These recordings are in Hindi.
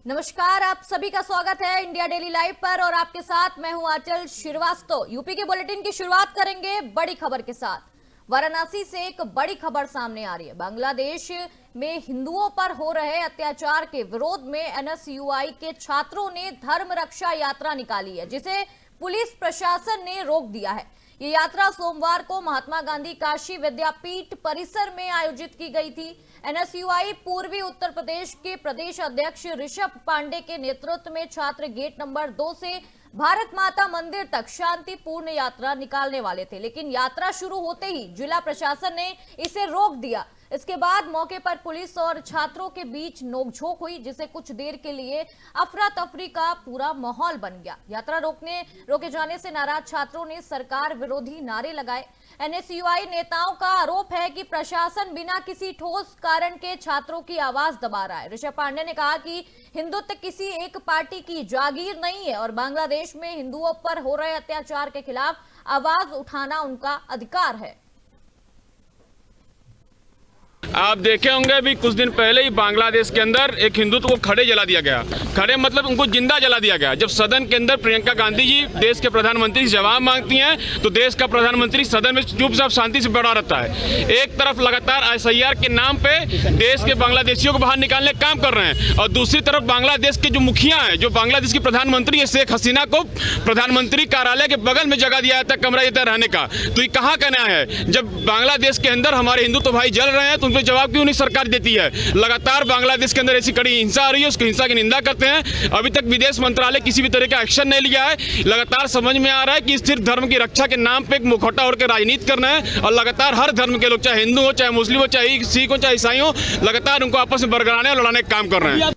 नमस्कार, आप सभी का स्वागत है इंडिया डेली लाइव पर और आपके साथ मैं हूं आंचल श्रीवास्तव। यूपी के बुलेटिन की शुरुआत करेंगे बड़ी खबर के साथ। वाराणसी से एक बड़ी खबर सामने आ रही है। बांग्लादेश में हिंदुओं पर हो रहे अत्याचार के विरोध में एनएसयूआई के छात्रों ने धर्म रक्षा यात्रा निकाली है, जिसे पुलिस प्रशासन ने रोक दिया है। ये यात्रा सोमवार को महात्मा गांधी काशी विद्यापीठ परिसर में आयोजित की गई थी। एनएसयूआई पूर्वी उत्तर प्रदेश के प्रदेश अध्यक्ष ऋषभ पांडे के नेतृत्व में छात्र गेट नंबर 2 से भारत माता मंदिर तक शांतिपूर्ण यात्रा निकालने वाले थे, लेकिन यात्रा शुरू होते ही जिला प्रशासन ने इसे रोक दिया। इसके बाद मौके पर पुलिस और छात्रों के बीच नोकझोंक हुई, जिससे कुछ देर के लिए अफरा तफरी का पूरा माहौल बन गया। यात्रा रोके जाने से नाराज छात्रों ने सरकार विरोधी नारे लगाए। एनएसयूआई नेताओं का आरोप है कि प्रशासन बिना किसी ठोस कारण के छात्रों की आवाज दबा रहा है। ऋषभ पांडे ने कहा कि हिंदुत्व किसी एक पार्टी की जागीर नहीं है और बांग्लादेश में हिंदुओं पर हो रहे अत्याचार के खिलाफ आवाज उठाना उनका अधिकार है। आप देखे होंगे अभी कुछ दिन पहले ही बांग्लादेश के अंदर एक हिंदुत्व को खड़े जला दिया गया। खड़े मतलब उनको जिंदा जला दिया गया। जब सदन के अंदर प्रियंका गांधी जी देश के प्रधानमंत्री से जवाब मांगती हैं तो देश का प्रधानमंत्री सदन में चुपचाप शांति से बैठा रहता है। एक तरफ लगातार एसआईआर के नाम पे देश के बांग्लादेशियों को बाहर निकालने का काम कर रहे हैं और दूसरी तरफ बांग्लादेश के जो मुखिया हैं, जो बांग्लादेश की प्रधानमंत्री है शेख हसीना को प्रधानमंत्री कार्यालय के बगल में जगह दिया जाता है कमरा देता रहने का। तो ये कहाँ का न्याय है? जब बांग्लादेश के अंदर हमारे हिंदुत्व भाई जल रहे हैं तो उन जवाब क्यों नहीं सरकार देती है? लगातार बांग्लादेश के अंदर ऐसी कड़ी हिंसा आ रही है, उसकी हिंसा की निंदा करते हैं। अभी तक विदेश मंत्रालय किसी भी तरह का एक्शन नहीं लिया है। लगातार समझ में आ रहा है कि सिर्फ धर्म की रक्षा के नाम पे एक मुखौटा ओढ़ के राजनीति करना है और लगातार हर धर्म के लोग, चाहे हिंदू हो, चाहे मुस्लिम हो, चाहे सिख हो, चाहे ईसाई हो, लगातार उनको आपस में बरगलाने और लड़ाने का काम कर रहे हैं।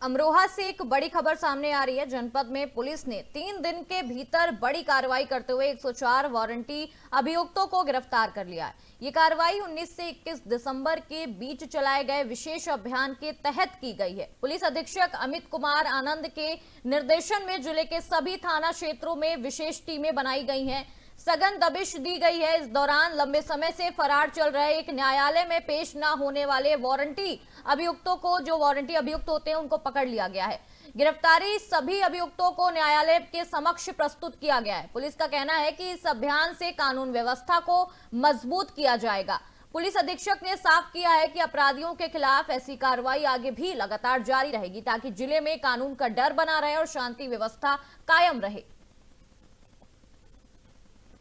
अमरोहा से एक बड़ी खबर सामने आ रही है। जनपद में पुलिस ने 3 दिन के भीतर बड़ी कार्रवाई करते हुए 104 वारंटी अभियुक्तों को गिरफ्तार कर लिया है। ये कार्रवाई 19 से 21 दिसंबर के बीच चलाए गए विशेष अभियान के तहत की गई है। पुलिस अधीक्षक अमित कुमार आनंद के निर्देशन में जिले के सभी थाना क्षेत्रों में विशेष टीमें बनाई गई हैं। सघन दबिश दी गई है। इस दौरान लंबे समय से फरार चल रहे एक न्यायालय में पेश न होने वाले वारंटी अभियुक्तों को, जो वारंटी अभियुक्त होते हैं, उनको पकड़ लिया गया है। गिरफ्तारी सभी अभियुक्तों को न्यायालय के समक्ष प्रस्तुत किया गया है। पुलिस का कहना है कि इस अभियान से कानून व्यवस्था को मजबूत किया जाएगा। पुलिस अधीक्षक ने साफ किया है कि अपराधियों के खिलाफ ऐसी कार्रवाई आगे भी लगातार जारी रहेगी ताकि जिले में कानून का डर बना रहे और शांति व्यवस्था कायम रहे।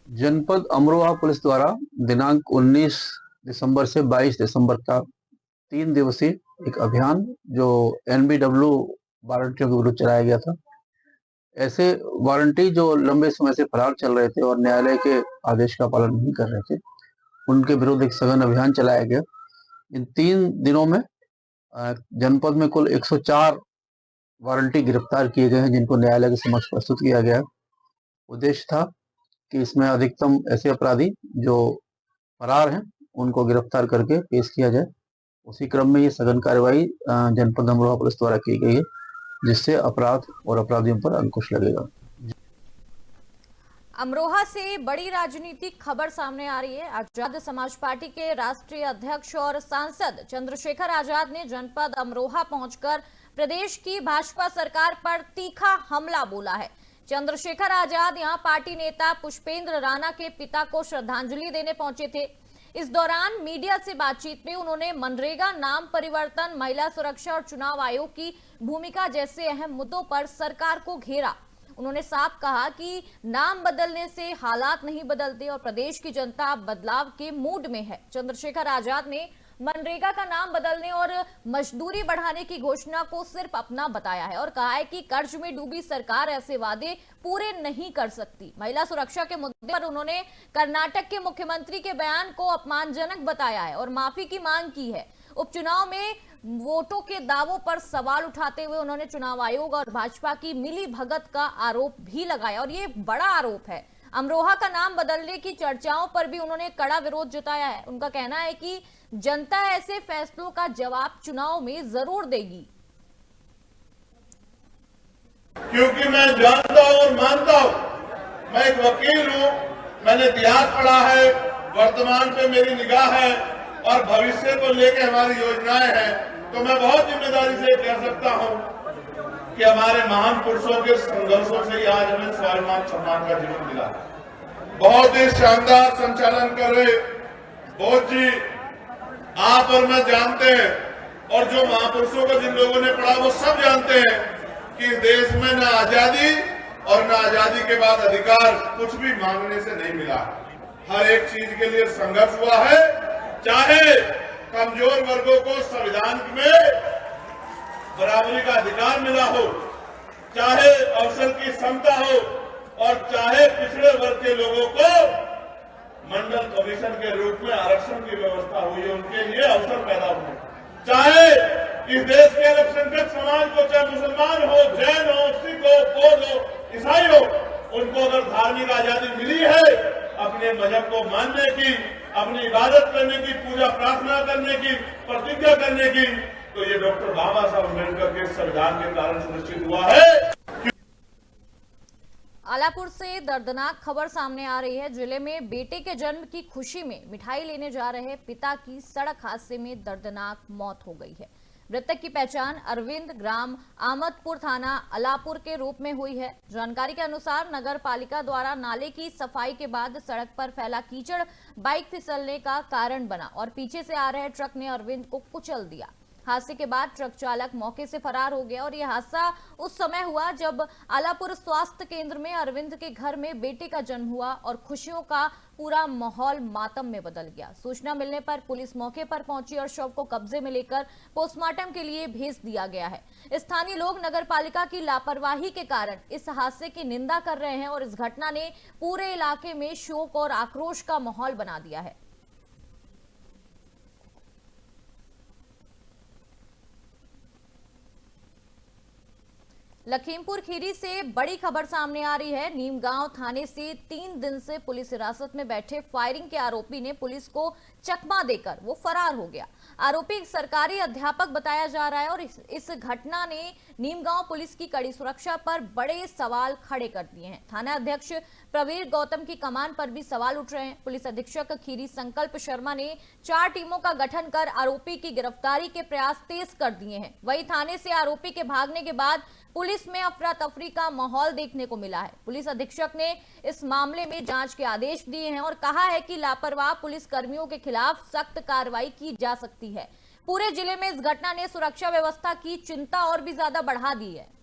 जनपद अमरोहा पुलिस द्वारा दिनांक 19 दिसंबर से 22 दिसंबर तक 3 दिवसीय एक अभियान जो एनबीडब्ल्यू वारंटियों के विरुद्ध चलाया गया था। ऐसे वारंटी जो लंबे समय से फरार चल रहे थे और न्यायालय के आदेश का पालन नहीं कर रहे थे, उनके विरुद्ध एक सघन अभियान चलाया गया। इन 3 दिनों में जनपद में कुल 104 वारंटी गिरफ्तार किए गए हैं, जिनको न्यायालय के समक्ष प्रस्तुत किया गया। उद्देश्य था कि इसमें अधिकतम ऐसे अपराधी जो फरार हैं उनको गिरफ्तार करके पेश किया जाए। उसी क्रम में ये सघन कार्रवाई जनपद अमरोहा पुलिस द्वारा की गई है, जिससे अपराध और अपराधियों पर अंकुश लगेगा। अमरोहा से बड़ी राजनीतिक खबर सामने आ रही है। आजाद समाज पार्टी के राष्ट्रीय अध्यक्ष और सांसद चंद्रशेखर आजाद ने जनपद अमरोहा पहुंचकर प्रदेश की भाजपा सरकार पर तीखा हमला बोला है। चंद्रशेखर आजाद यहां पार्टी नेता पुष्पेंद्र राणा के पिता को श्रद्धांजलि देने पहुंचे थे। इस दौरान मीडिया से बातचीत में उन्होंने मनरेगा नाम परिवर्तन, महिला सुरक्षा और चुनाव आयोग की भूमिका जैसे अहम मुद्दों पर सरकार को घेरा। उन्होंने साफ कहा कि नाम बदलने से हालात नहीं बदलते और प्रदेश की जनता बदलाव के मूड में है। चंद्रशेखर आजाद ने मनरेगा का नाम बदलने और मजदूरी बढ़ाने की घोषणा को सिर्फ अपना बताया है और कहा है कि कर्ज में डूबी सरकार ऐसे वादे पूरे नहीं कर सकती। महिला सुरक्षा के मुद्दे पर उन्होंने कर्नाटक के मुख्यमंत्री के बयान को अपमानजनक बताया है और माफी की मांग की है। उपचुनाव में वोटों के दावों पर सवाल उठाते हुए उन्होंने चुनाव आयोग और भाजपा की मिली भगत का आरोप भी लगाया और ये बड़ा आरोप है। अमरोहा का नाम बदलने की चर्चाओं पर भी उन्होंने कड़ा विरोध जताया है। उनका कहना है कि जनता ऐसे फैसलों का जवाब चुनाव में जरूर देगी। क्योंकि मैं जानता हूं और मानता हूं, मैं एक वकील हूं, मैंने इतिहास पढ़ा है, वर्तमान पे मेरी निगाह है और भविष्य को लेकर हमारी योजनाएं हैं। तो मैं बहुत जिम्मेदारी से कह सकता हूं कि हमारे महान पुरुषों के संघर्षों से ही आज हमें स्वाभिमान सम्मान का जीवन मिला। बहुत ही शानदार संचालन कर रहे बोध जी, आप और मैं जानते हैं, और जो महापुरुषों को जिन लोगों ने पढ़ा वो सब जानते हैं कि देश में न आजादी और न आजादी के बाद अधिकार कुछ भी मांगने से नहीं मिला। हर एक चीज के लिए संघर्ष हुआ है, चाहे कमजोर वर्गों को संविधान में बराबरी का अधिकार मिला हो, चाहे अवसर की समता हो, और चाहे पिछड़े वर्ग के लोगों को मंडल कमीशन के रूप में आरक्षण की व्यवस्था हुई है, उनके लिए अवसर पैदा हुए, चाहे इस देश के अल्पसंख्यक समाज को, चाहे मुसलमान हो, जैन हो, सिख हो, बौद्ध हो, ईसाई हो, उनको अगर धार्मिक आजादी मिली है अपने मजहब को मानने की, अपनी इबादत करने की, पूजा प्रार्थना करने की, प्रतिज्ञा करने की, तो ये डॉक्टर बाबा साहब अम्बेडकर के संविधान के कारण सुनिश्चित हुआ है। आलापुर से दर्दनाक खबर सामने आ रही है। जिले में बेटे के जन्म की खुशी में मिठाई लेने जा रहे पिता की सड़क हादसे में दर्दनाक मौत हो गई है। मृतक की पहचान अरविंद, ग्राम आमदपुर, थाना आलापुर के रूप में हुई है। जानकारी के अनुसार नगर पालिका द्वारा नाले की सफाई के बाद सड़क पर फैला कीचड़ बाइक फिसलने का कारण बना और पीछे से आ रहे ट्रक ने अरविंद को कुचल दिया। हादसे के बाद ट्रक चालक मौके से फरार हो गया और यह हादसा उस समय हुआ जब आलापुर स्वास्थ्य केंद्र में अरविंद के घर में बेटे का जन्म हुआ और खुशियों का पूरा माहौल मातम में बदल गया। सूचना मिलने पर पुलिस मौके पर पहुंची और शव को कब्जे में लेकर पोस्टमार्टम के लिए भेज दिया गया है। स्थानीय लोग नगर पालिका की लापरवाही के कारण इस हादसे की निंदा कर रहे हैं और इस घटना ने पूरे इलाके में शोक और आक्रोश का माहौल बना दिया है। लखीमपुर खीरी से बड़ी खबर सामने आ रही है। नीमगांव थाने से 3 दिन से पुलिस हिरासत में बैठे फायरिंग के आरोपी ने पुलिस को चकमा देकर वो फरार हो गया। आरोपी एक सरकारी अध्यापक बताया जा रहा है और इस घटना ने नीमगांव पुलिस की कड़ी सुरक्षा पर बड़े सवाल खड़े कर दिए हैं। थाना अध्यक्ष प्रवीर गौतम की कमान पर भी सवाल उठ रहे हैं। पुलिस अधीक्षक खीरी संकल्प शर्मा ने 4 टीमों का गठन कर आरोपी की गिरफ्तारी के प्रयास तेज कर दिए हैं। वहीं थाने से आरोपी के भागने के बाद पुलिस में अफरा तफरी का माहौल देखने को मिला है। पुलिस अधीक्षक ने इस मामले में जांच के आदेश दिए हैं और कहा है कि लापरवाह पुलिस कर्मियों के खिलाफ सख्त कार्रवाई की जा सकती है। पूरे जिले में इस घटना ने सुरक्षा व्यवस्था की चिंता और भी ज्यादा बढ़ा दी है।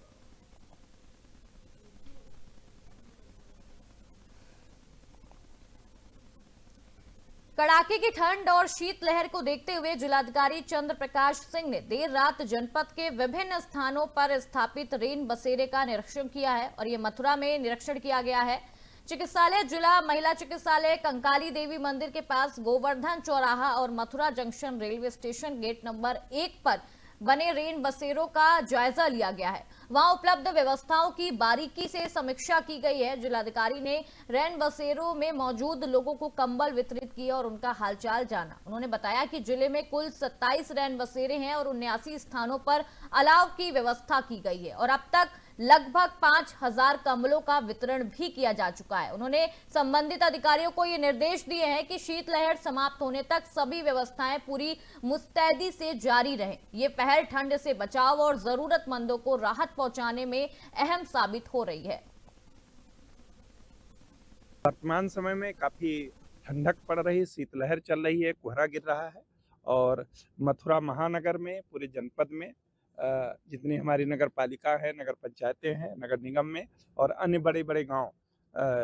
कड़ाके की ठंड और शीतलहर को देखते हुए जिलाधिकारी चंद्र प्रकाश सिंह ने देर रात जनपद के विभिन्न स्थानों पर स्थापित रेन बसेरे का निरीक्षण किया है और ये मथुरा में निरीक्षण किया गया है। चिकित्सालय, जिला महिला चिकित्सालय, कंकाली देवी मंदिर के पास गोवर्धन चौराहा और Mathura junction railway station gate number 1 पर बने रेन बसेरों का जायजा लिया गया है। वहां उपलब्ध व्यवस्थाओं की बारीकी से समीक्षा की गई है। जिलाधिकारी ने रेन बसेरों में मौजूद लोगों को कंबल वितरित किए और उनका हालचाल जाना। उन्होंने बताया कि जिले में कुल 27 रेन बसेरे हैं और 79 स्थानों पर अलाव की व्यवस्था की गई है और अब तक लगभग 5000 कंबलों का वितरण भी किया जा चुका है। उन्होंने संबंधित अधिकारियों को ये निर्देश दिए हैं कि शीतलहर समाप्त होने तक सभी व्यवस्थाएं पूरी मुस्तैदी से जारी रहें। ये पहल ठंड से बचाव और जरूरतमंदों को राहत पहुंचाने में अहम साबित हो रही है। वर्तमान समय में काफी ठंडक पड़ रही, शीतलहर चल रही है, कोहरा गिर रहा है और मथुरा महानगर में, पूरे जनपद में जितनी हमारी नगर पालिका है, नगर पंचायतें हैं, नगर निगम में और अन्य बड़े बड़े गांव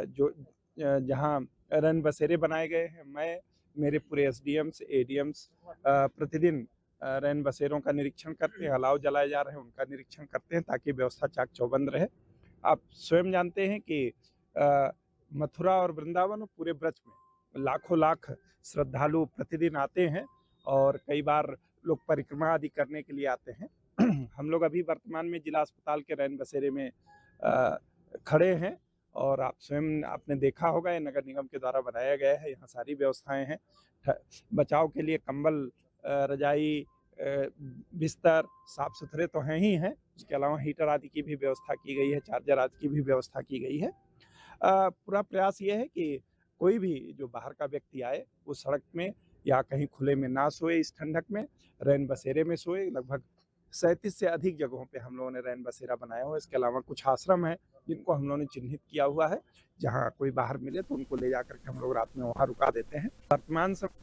जो जहां रन बसेरे बनाए गए हैं, मैं मेरे पूरे एसडीएम्स, एडीएम्स प्रतिदिन रैन बसेरों का निरीक्षण करते हैं। अलाव जलाए जा रहे हैं उनका निरीक्षण करते हैं ताकि व्यवस्था चाक चौबंद रहे। आप स्वयं जानते हैं कि मथुरा और वृंदावन पूरे ब्रज में लाखों लाख श्रद्धालु प्रतिदिन आते हैं और कई बार लोग परिक्रमा आदि करने के लिए आते हैं। हम लोग अभी वर्तमान में जिला अस्पताल के रैन बसेरे में खड़े हैं और आप स्वयं आपने देखा होगा, ये नगर निगम के द्वारा बनाया गया है। यहाँ सारी व्यवस्थाएं हैं। बचाव के लिए कंबल, रजाई, बिस्तर साफ सुथरे तो हैं ही हैं, उसके अलावा हीटर आदि की भी व्यवस्था की गई है, चार्जर आदि की भी व्यवस्था की गई है। पूरा प्रयास ये है कि कोई भी जो बाहर का व्यक्ति आए वो सड़क में या कहीं खुले में ना सोए इस ठंडक में, रैन बसेरे में सोए। लगभग 37 से अधिक जगहों पे हम लोगों ने रैन बसेरा बनाया हुआ है। इसके अलावा कुछ आश्रम है जिनको हम लोगों ने चिन्हित किया हुआ है, जहाँ कोई बाहर मिले तो उनको ले जाकर के हम लोग रात में वहाँ रुका देते हैं। वर्तमान समय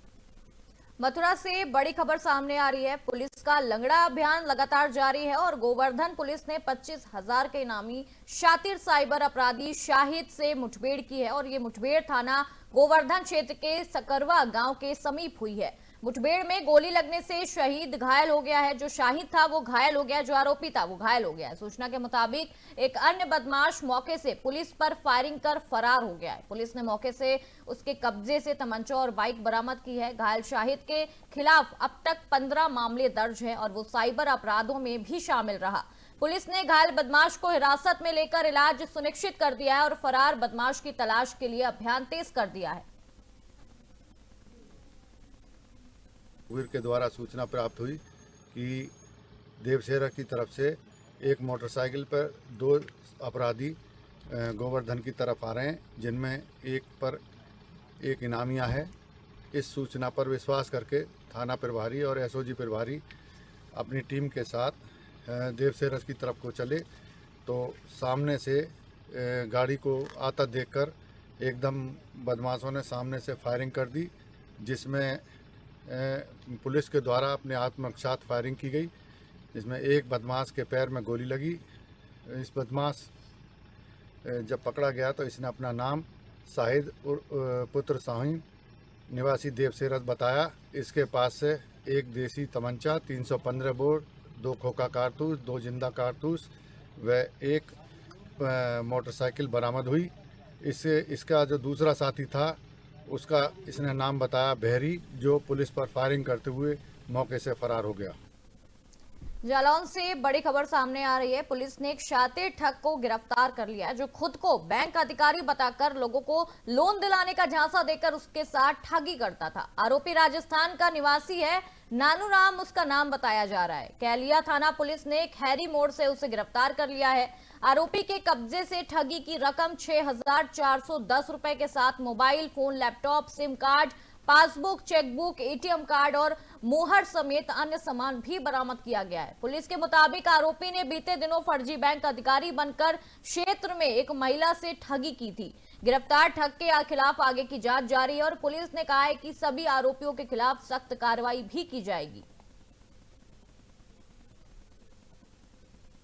मथुरा से बड़ी खबर सामने आ रही है। पुलिस का लंगड़ा अभियान लगातार जारी है और गोवर्धन पुलिस ने 25,000 के इनामी शातिर साइबर अपराधी शाहिद से मुठभेड़ की है और ये मुठभेड़ थाना गोवर्धन क्षेत्र के सकरवा गांव के समीप हुई है। मुठभेड़ में गोली लगने से शहीद घायल हो गया है। जो शाहिद था वो घायल हो गया, जो आरोपी था वो घायल हो गया है। सूचना के मुताबिक एक अन्य बदमाश मौके से पुलिस पर फायरिंग कर फरार हो गया है। पुलिस ने मौके से उसके कब्जे से तमंचा और बाइक बरामद की है। घायल शाहिद के खिलाफ अब तक 15 मामले दर्ज हैं और वो साइबर अपराधों में भी शामिल रहा। पुलिस ने घायल बदमाश को हिरासत में लेकर इलाज सुनिश्चित कर दिया है और फरार बदमाश की तलाश के लिए अभियान तेज कर दिया है। वीर के द्वारा सूचना प्राप्त हुई कि देवसेरा की तरफ से एक मोटरसाइकिल पर 2 अपराधी गोवर्धन की तरफ आ रहे हैं, जिनमें एक पर एक इनामिया है। इस सूचना पर विश्वास करके थाना प्रभारी और एसओजी प्रभारी अपनी टीम के साथ देवसेरा की तरफ को चले तो सामने से गाड़ी को आता देखकर एकदम बदमाशों ने सामने से फायरिंग कर दी, जिसमें पुलिस के द्वारा अपने आत्मरक्षार्थ फायरिंग की गई, जिसमें एक बदमाश के पैर में गोली लगी। इस बदमाश जब पकड़ा गया तो इसने अपना नाम शाहिद पुत्र शाहीन निवासी देवसेरा बताया। इसके पास से एक देसी तमंचा, 315 बोर, 2 खोखा कारतूस, 2 जिंदा कारतूस व एक मोटरसाइकिल बरामद हुई। इससे इसका जो दूसरा साथी था उसका इसने नाम बताया बहरी, जो पुलिस पर फायरिंग करते हुए मौके से फरार हो गया। जालौन से बड़ी खबर सामने आ रही है। पुलिस ने एक शातिर ठग को गिरफ्तार कर लिया है, जो खुद को बैंक अधिकारी बताकर लोगों को लोन दिलाने का झांसा देकर उसके साथ ठगी करता था। आरोपी राजस्थान का निवासी है, नानू राम उसका नाम बताया जा रहा है। कैलिया थाना पुलिस ने खैरी मोड़ से उसे गिरफ्तार कर लिया है। आरोपी के कब्जे से ठगी की रकम 6,410 रुपए के साथ mobile phone, laptop, SIM card, passbook, chequebook, ATM card और मोहर समेत अन्य सामान भी बरामद किया गया है। पुलिस के मुताबिक आरोपी ने बीते दिनों फर्जी बैंक अधिकारी बनकर क्षेत्र में एक महिला से ठगी की थी। गिरफ्तार ठग के खिलाफ आगे की जांच जारी है और पुलिस ने कहा है कि सभी आरोपियों के खिलाफ सख्त कार्रवाई भी की जाएगी।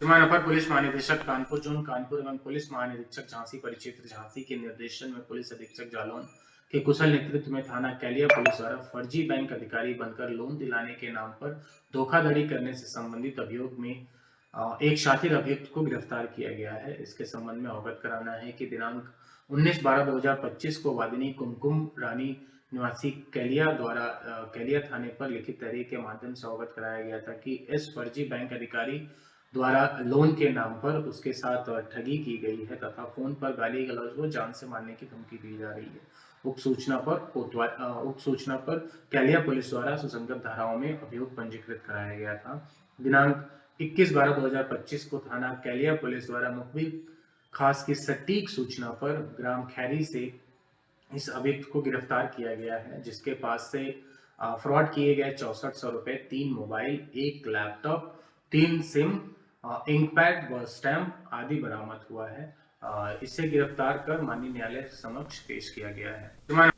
अपर पुलिस महानिदेशक कानपुर जोन कानपुर एवं पुलिस महानिरीक्षक झांसी परिक्षेत्र झांसी के निर्देशन में पुलिस अधीक्षक जालौन के कुशल नेतृत्व में थाना कैलिया पुलिस द्वारा फर्जी बैंक अधिकारी बनकर लोन दिलाने के नाम पर धोखाधड़ी करने से संबंधित अभियोग में एक शातिर अभियुक्त को गिरफ्तार किया गया है। इसके संबंध में अवगत कराना है कि दिनांक 19/12/2025 को वादिनी कुमकुम रानी निवासी कैलिया द्वारा कैलिया थाने पर लिखित तहरीर के माध्यम से अवगत कराया गया था कि इस फर्जी बैंक अधिकारी द्वारा लोन के नाम पर उसके साथ ठगी की गई है तथा फोन पर गाली गलौज व जान से मारने की धमकी दी जा रही है। उक्त सूचना पर कैलिया पुलिस द्वारा सुसंगत धाराओं में अभियोग पंजीकृत कराया गया था। दिनांक 21/12/2025 को थाना कैलिया पुलिस द्वारा मुखबिर खास की सटीक सूचना पर ग्राम खैरी से इस अभियुक्त को गिरफ्तार किया गया है, जिसके पास से फ्रॉड किए गए 6400 रुपए, 3 मोबाइल, 1 लैपटॉप, 3 सिम, इंकपैड व स्टैम्प आदि बरामद हुआ है। इसे गिरफ्तार कर माननीय न्यायालय समक्ष पेश किया गया है।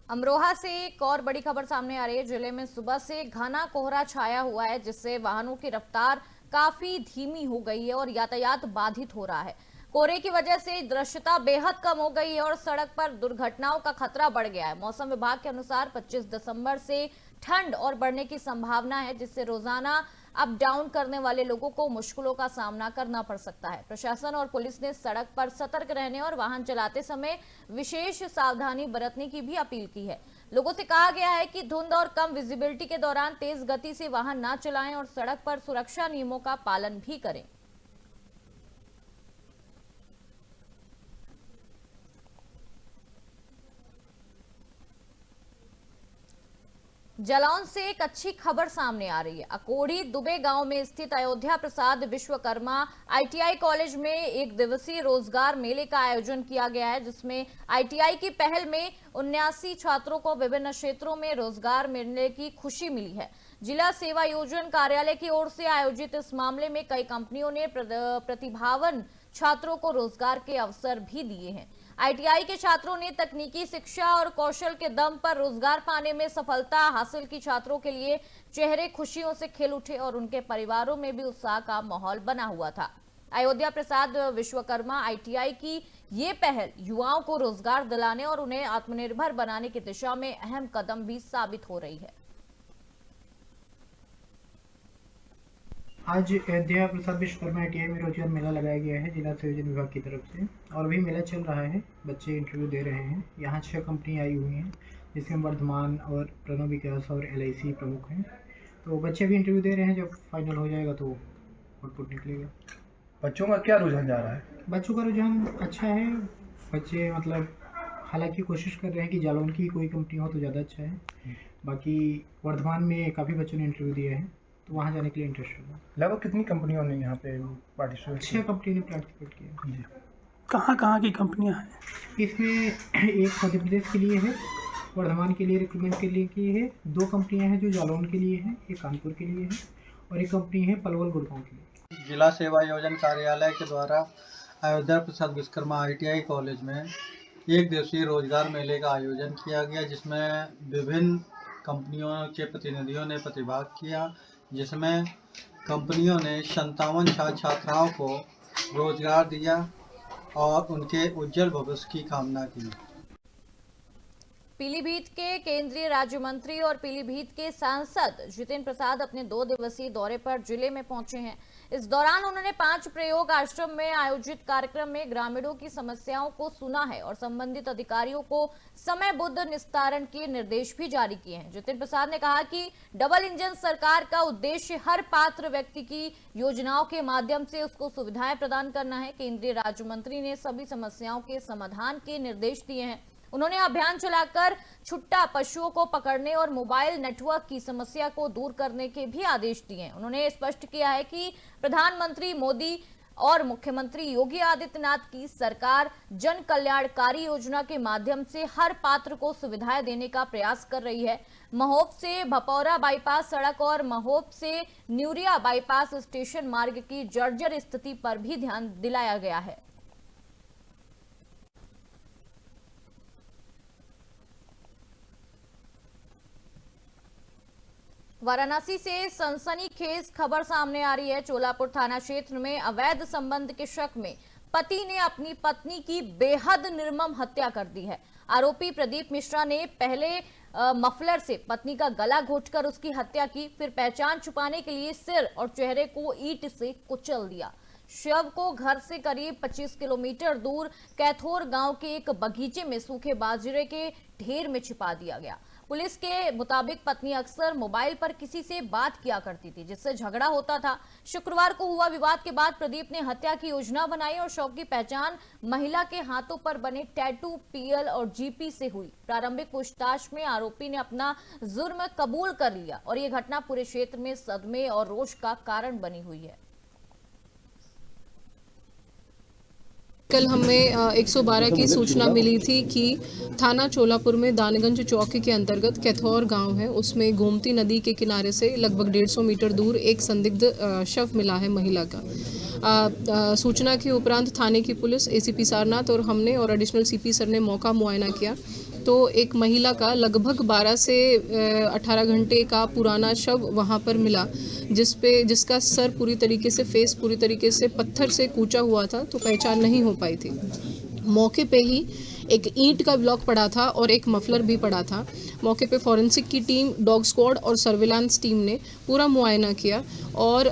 अमरोहा से एक और बड़ी खबर सामने आ रही है। जिले में सुबह से घना कोहरा छाया हुआ है, जिससे वाहनों की रफ्तार काफी धीमी हो गई है और यातायात बाधित हो रहा है। कोहरे की वजह से दृश्यता बेहद कम हो गई है और सड़क पर दुर्घटनाओं का खतरा बढ़ गया है। मौसम विभाग के अनुसार 25 दिसंबर से ठंड और बढ़ने की संभावना है, जिससे रोजाना अप डाउन करने वाले लोगों को मुश्किलों का सामना करना पड़ सकता है। प्रशासन और पुलिस ने सड़क पर सतर्क रहने और वाहन चलाते समय विशेष सावधानी बरतने की भी अपील की है। लोगों से कहा गया है कि धुंध और कम विजिबिलिटी के दौरान तेज गति से वाहन न चलाएं और सड़क पर सुरक्षा नियमों का पालन भी करें। जालौन से एक अच्छी खबर सामने आ रही है। अकोड़ी दुबे गांव में स्थित अयोध्या प्रसाद विश्वकर्मा ITI कॉलेज में एक दिवसीय रोजगार मेले का आयोजन किया गया है, जिसमें ITI की पहल में 79 छात्रों को विभिन्न क्षेत्रों में रोजगार मिलने की खुशी मिली है। जिला सेवा योजन कार्यालय की ओर से आयोजित इस मामले में कई कंपनियों ने प्रतिभावान छात्रों को रोजगार के अवसर भी दिए हैं। ITI के छात्रों ने तकनीकी शिक्षा और कौशल के दम पर रोजगार पाने में सफलता हासिल की। छात्रों के लिए चेहरे खुशियों से खिल उठे और उनके परिवारों में भी उत्साह का माहौल बना हुआ था। अयोध्या प्रसाद विश्वकर्मा ITI की ये पहल युवाओं को रोजगार दिलाने और उन्हें आत्मनिर्भर बनाने की दिशा में अहम कदम भी साबित हो रही है। आज अयोध्या प्रसाद विश्वकर्मा ITI में रोजगार मेला लगाया गया है जिला संयोजन विभाग की तरफ से, और अभी मेला चल रहा है। बच्चे इंटरव्यू दे रहे हैं। यहाँ 6 कंपनी आई हुई हैं, जिसमें वर्धमान और प्रणव विकास और LIC प्रमुख हैं। तो बच्चे भी इंटरव्यू दे रहे हैं। जब फाइनल हो जाएगा तो आउटपुट निकलेगा। बच्चों का क्या रुझान जा रहा है? बच्चों का रुझान अच्छा है। बच्चे हालांकि कोशिश कर रहे हैं कि जालौन की कोई कंपनी हो तो ज़्यादा अच्छा है। बाकी वर्धमान में काफ़ी बच्चों ने इंटरव्यू दिया है, तो वहाँ जाने के लिए इंटरेस्ट होगा। लगभग कितनी कंपनियों ने यहाँ पे पार्टिसिपेट? 6 कंपनी ने पार्टिसिपेट किया। जी, कहाँ की कंपनियाँ हैं? इसमें एक मध्य प्रदेश के लिए है, वर्धमान के लिए रिक्रूटमेंट के लिए की है। 2 कंपनियां हैं जो जालौन के लिए हैं, एक कानपुर के लिए है और एक कंपनी है पलवल गुड़गांव के लिए। जिला सेवा योजन कार्यालय के द्वारा अयोध्या प्रसाद विश्वकर्मा ITI कॉलेज में एक दिवसीय रोजगार मेले का आयोजन किया गया, जिसमें विभिन्न कंपनियों के प्रतिनिधियों ने प्रतिभाग किया, जिसमें कंपनियों ने 57 छात्राओं को रोजगार दिया और उनके उज्जवल भविष्य की कामना की। पीलीभीत के केंद्रीय राज्य मंत्री और पीलीभीत के सांसद जितेंद्र प्रसाद अपने 2 दिवसीय दौरे पर जिले में पहुंचे हैं। इस दौरान उन्होंने 5 प्रयोग आश्रम में आयोजित कार्यक्रम में ग्रामीणों की समस्याओं को सुना है और संबंधित अधिकारियों को समयबद्ध निस्तारण के निर्देश भी जारी किए हैं। जितेंद्र प्रसाद ने कहा कि डबल इंजन सरकार का उद्देश्य हर पात्र व्यक्ति की योजनाओं के माध्यम से उसको सुविधाएं प्रदान करना है। केंद्रीय राज्य मंत्री ने सभी समस्याओं के समाधान के निर्देश दिए हैं। उन्होंने अभियान चलाकर छुट्टा पशुओं को पकड़ने और मोबाइल नेटवर्क की समस्या को दूर करने के भी आदेश दिए हैं। उन्होंने स्पष्ट किया है कि प्रधानमंत्री मोदी और मुख्यमंत्री योगी आदित्यनाथ की सरकार जन कल्याणकारी योजना के माध्यम से हर पात्र को सुविधाएं देने का प्रयास कर रही है। महोब से भपौरा बाईपास सड़क और महोब से न्यूरिया बाईपास स्टेशन मार्ग की जर्जर स्थिति पर भी ध्यान दिलाया गया है। वाराणसी से सनसनीखेज खबर सामने आ रही है। चोलापुर थाना क्षेत्र में अवैध संबंध के शक में पति ने अपनी पत्नी की बेहद निर्मम हत्या कर दी है। आरोपी प्रदीप मिश्रा ने पहले मफलर से पत्नी का गला घोंटकर उसकी हत्या की, फिर पहचान छुपाने के लिए सिर और चेहरे को ईंट से कुचल दिया। शव को घर से करीब 25 किलोमीटर दूर कैथोर गांव के एक बगीचे में सूखे बाजरे के ढेर में छिपा दिया गया। पुलिस के मुताबिक पत्नी अक्सर मोबाइल पर किसी से बात किया करती थी, जिससे झगड़ा होता था। शुक्रवार को हुआ विवाद के बाद प्रदीप ने हत्या की योजना बनाई और शव की पहचान महिला के हाथों पर बने टैटू, PL और GP से हुई। प्रारंभिक पूछताछ में आरोपी ने अपना जुर्म कबूल कर लिया और ये घटना पूरे क्षेत्र में सदमे और रोष का कारण बनी हुई है। कल हमें 112 की सूचना मिली थी कि थाना चोलापुर में दानगंज चौकी के अंतर्गत कैथौर गांव है, उसमें गोमती नदी के किनारे से लगभग 150 मीटर दूर एक संदिग्ध शव मिला है महिला का। सूचना के उपरांत थाने की पुलिस, ACP सारनाथ और हमने और एडिशनल CP सर ने मौका मुआयना किया तो एक महिला का लगभग 12 से 18 घंटे का पुराना शव वहां पर मिला, जिसका सर पूरी तरीके से, फेस पूरी तरीके से पत्थर से कूचा हुआ था, तो पहचान नहीं हो पाई थी। मौके पे ही एक ईंट का ब्लॉक पड़ा था और एक मफलर भी पड़ा था। मौके पे फॉरेंसिक की टीम, डॉग स्क्वाड और सर्विलांस टीम ने पूरा मुआयना किया और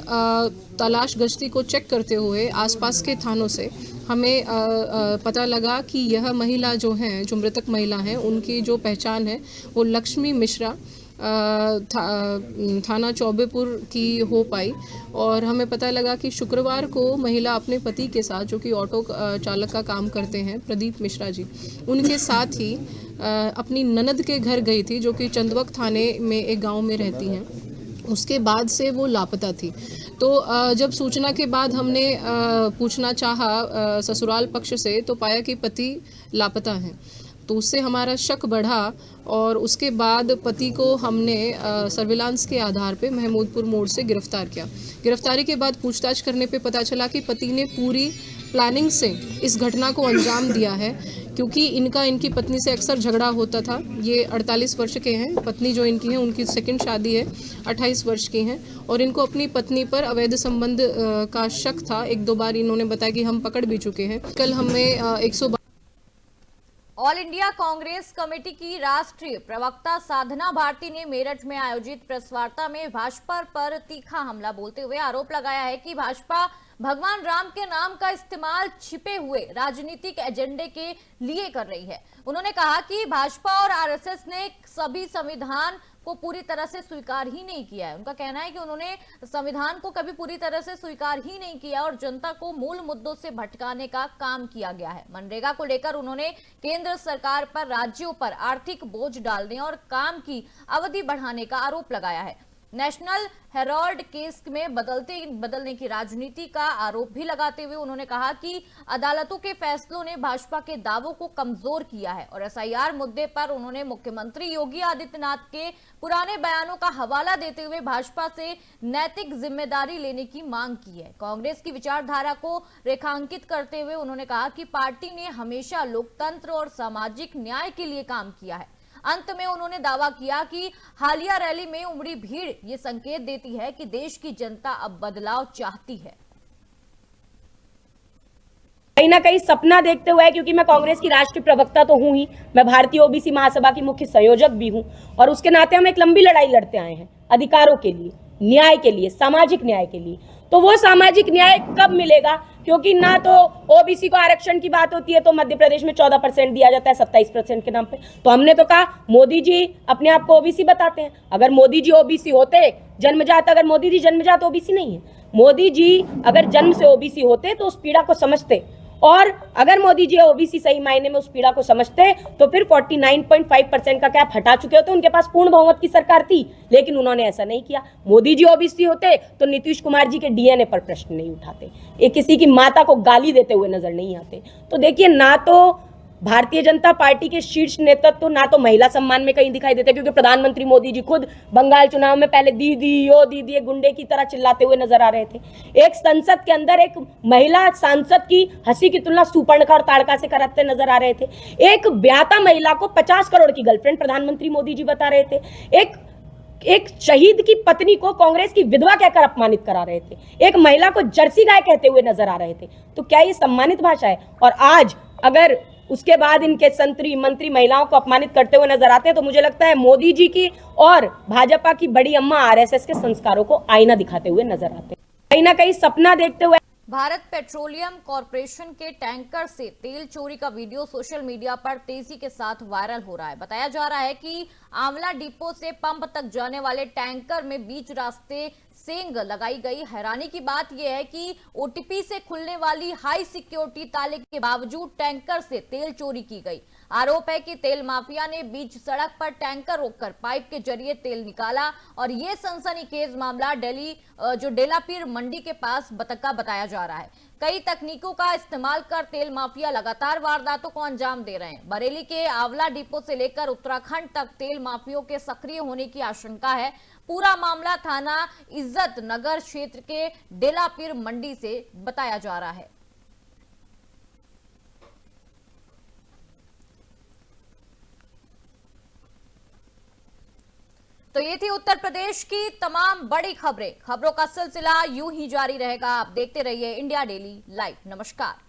तलाश गश्ती को चेक करते हुए आसपास के थानों से हमें पता लगा कि यह महिला जो हैं, जो मृतक महिला हैं, उनकी जो पहचान है वो लक्ष्मी मिश्रा थाना चौबेपुर की हो पाई और हमें पता लगा कि शुक्रवार को महिला अपने पति के साथ, जो कि ऑटो चालक का काम करते हैं, प्रदीप मिश्रा जी, उनके साथ ही अपनी ननद के घर गई थी, जो कि चंदवक थाने में एक गांव में रहती हैं। उसके बाद से वो लापता थी। तो जब सूचना के बाद हमने पूछना चाहा ससुराल पक्ष से, तो पाया कि पति लापता हैं। तो उससे हमारा शक बढ़ा और उसके बाद पति को हमने सर्विलांस के आधार पे महमूदपुर मोड़ से गिरफ्तार किया। गिरफ्तारी के बाद पूछताछ करने पे पता चला कि पति ने पूरी प्लानिंग से इस घटना को अंजाम दिया है, क्योंकि इनकी पत्नी से अक्सर झगड़ा होता था। ये 48 वर्ष के हैं, पत्नी जो इनकी है उनकी सेकंड शादी है, 28 वर्ष की हैं और इनको अपनी पत्नी पर अवैध संबंध का शक था। 1-2 बार इन्होंने बताया कि हम पकड़ भी चुके हैं। कल हमें ऑल इंडिया कांग्रेस कमेटी की राष्ट्रीय प्रवक्ता साधना भारती ने मेरठ में आयोजित प्रेस वार्ता में भाजपा पर तीखा हमला बोलते हुए आरोप लगाया है कि भाजपा भगवान राम के नाम का इस्तेमाल छिपे हुए राजनीतिक एजेंडे के लिए कर रही है। उन्होंने कहा कि भाजपा और आरएसएस ने सभी संविधान को पूरी तरह से स्वीकार ही नहीं किया है। उनका कहना है कि उन्होंने संविधान को कभी पूरी तरह से स्वीकार ही नहीं किया और जनता को मूल मुद्दों से भटकाने का काम किया गया है। मनरेगा को लेकर उन्होंने केंद्र सरकार पर राज्यों पर आर्थिक बोझ डालने और काम की अवधि बढ़ाने का आरोप लगाया है। नेशनल हेराल्ड केस में बदलने की राजनीति का आरोप भी लगाते हुए उन्होंने कहा कि अदालतों के फैसलों ने भाजपा के दावों को कमजोर किया है और एसआईआर मुद्दे पर उन्होंने मुख्यमंत्री योगी आदित्यनाथ के पुराने बयानों का हवाला देते हुए भाजपा से नैतिक जिम्मेदारी लेने की मांग की है। कांग्रेस की विचारधारा को रेखांकित करते हुए उन्होंने कहा कि पार्टी ने हमेशा लोकतंत्र और सामाजिक न्याय के लिए काम किया है। अंत में उन्होंने दावा किया कि हालिया रैली में उमड़ी भीड़ ये संकेत देती है कि देश की जनता अब बदलाव चाहती है। कहीं ना कहीं सपना देखते हुए, क्योंकि मैं कांग्रेस की राष्ट्रीय प्रवक्ता तो हूं ही, मैं भारतीय ओबीसी महासभा की मुख्य संयोजक भी हूं और उसके नाते हम एक लंबी लड़ाई लड़ते आए हैं अधिकारों के लिए, न्याय के लिए, सामाजिक न्याय के लिए। तो वो सामाजिक न्याय कब मिलेगा? क्योंकि ना तो ओबीसी को आरक्षण की बात होती है तो मध्य प्रदेश में 14% दिया जाता है 27% के नाम पे। तो हमने तो कहा मोदी जी अपने आप को ओबीसी बताते हैं। अगर मोदी जी ओबीसी होते जन्मजात, अगर मोदी जी जन्मजात ओबीसी नहीं है, मोदी जी अगर जन्म से ओबीसी होते तो उस पीड़ा को समझते, और अगर मोदी जी ओबीसी सही मायने में उस पीड़ा को समझते तो फिर 49.5% का कैप हटा चुके होते, उनके पास पूर्ण बहुमत की सरकार थी। लेकिन उन्होंने ऐसा नहीं किया। मोदी जी ओबीसी होते तो नीतीश कुमार जी के डीएनए पर प्रश्न नहीं उठाते, ये किसी की माता को गाली देते हुए नजर नहीं आते। तो देखिए, ना तो भारतीय जनता पार्टी के शीर्ष नेतृत्व तो ना तो महिला सम्मान में कहीं दिखाई देते, क्योंकि प्रधानमंत्री मोदी जी खुद बंगाल चुनाव में पहले दीदी ओ दीदी गुंडे की तरह चिल्लाते हुए नजर आ रहे थे। एक संसद के अंदर एक महिला सांसद की हंसी की तुलना सुपर्णखा और ताड़का से कराते नजर आ रहे थे। एक ब्याता महिला को 50 करोड़ की गर्लफ्रेंड प्रधानमंत्री मोदी जी बता रहे थे। एक शहीद की पत्नी को कांग्रेस की विधवा कहकर अपमानित करा रहे थे। एक महिला को जर्सी गाय कहते हुए नजर आ रहे थे। तो क्या ये सम्मानित भाषा है? और आज अगर उसके बाद इनके मंत्री महिलाओं को अपमानित करते हुए नजर आते हैं तो मुझे लगता है मोदी जी की और भाजपा की बड़ी अम्मा आरएसएस के संस्कारों को आईना दिखाते हुए नजर आते हैं। कहीं ना कहीं सपना देखते हुए भारत पेट्रोलियम कॉर्पोरेशन के टैंकर से तेल चोरी का वीडियो सोशल मीडिया पर तेजी के साथ वायरल हो रहा है। बताया जा रहा है कि आंवला डिपो से पंप तक जाने वाले टैंकर में बीच रास्ते सेंग लगाई गई। हैरानी की बात यह है कि ओटीपी से खुलने वाली हाई सिक्योरिटी ताले के बावजूद टैंकर से तेल चोरी की गई। आरोप है कि तेल माफिया ने बीच सड़क पर टैंकर रोककर पाइप के जरिए तेल निकाला और ये सनसनीखेज मामला डेलापीर मंडी के पास का बताया जा रहा है। कई तकनीकों का इस्तेमाल कर तेल माफिया लगातार वारदातों को अंजाम दे रहे हैं। बरेली के आंवला डिपो से लेकर उत्तराखंड तक तेल माफियों के सक्रिय होने की आशंका है। पूरा मामला थाना इज्जत नगर क्षेत्र के डेलापीर मंडी से बताया जा रहा है। तो ये थी उत्तर प्रदेश की तमाम बड़ी खबरों का सिलसिला यूं ही जारी रहेगा। आप देखते रहिए इंडिया डेली लाइव। नमस्कार।